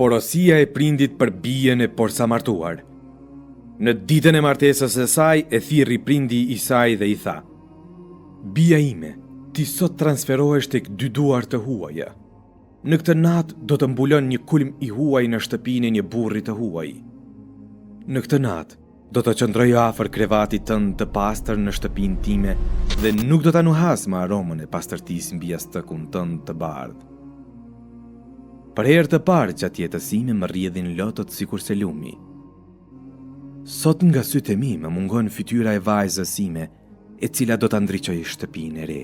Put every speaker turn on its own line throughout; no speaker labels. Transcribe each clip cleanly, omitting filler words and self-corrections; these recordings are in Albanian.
Porosia e prindit për bijen e posamartuar. Në ditën e martesës së saj e thirri prindi i saj dhe i tha: "Bija ime, ti sot transferohesh tek dy duar të huaja. Në këtë natë do të mbulon një kulm i huaj në shtëpinë e një burri të huaj. Në këtë natë do të qëndroj afër krevatit tënd të pastër në shtëpinë time dhe nuk do ta nuhas me aromën e pastërtisë mbi jashtëkun tënd të bardhë." Për herë të parë gjatë jetës sime më rrjedhin lotët sikurse lumi. Sot nga sytë e mi më mungon fytyra e vajzës sime, e cila do ta ndriçojë shtëpinë e re.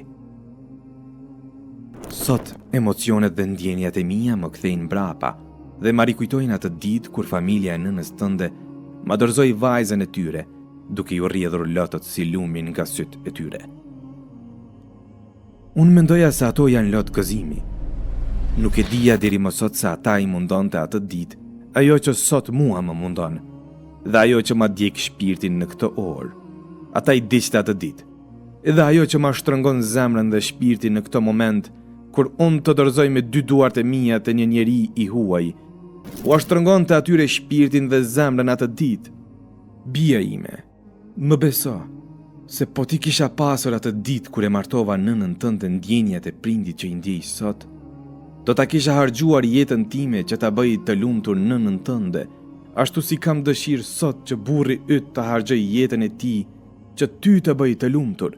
Sot emocionet dhe ndjenjat e mia më kthejnë mbrapa dhe ma rikujtojnë atë ditë kur familja e nënës tënde ma dorëzoi vajzën e tyre, duke ju rrjedhur lotët si lumin nga sytë e tyre. Unë mendoja se ato janë lotë gëzimi. Nuk e dija deri më sot se ata i mundonte atë ditë ajo që sot mua më mundon, dhe ajo që ma djeg shpirtin në këtë orë. Ata i diqte atë ditë, edhe ajo që ma shtrëngon zemrën dhe shpirtin në këtë moment, kur unë të dorëzoj me dy duart e mia të një njeri i huaj, u shtrëngon të atyre shpirtin dhe zemrën atë ditë. Bija ime, më beso, se po ti kisha pasur atë ditë kur e martova nënën tënde ndjenjat e prindit që i ndjej sot, do ta kisha harxhuar jetën time që ta bëj të lumtur nënën tënde, ashtu si kam dëshirë sot që burri yt të harxhoj jetën e tij që ty të bëj të lumtur.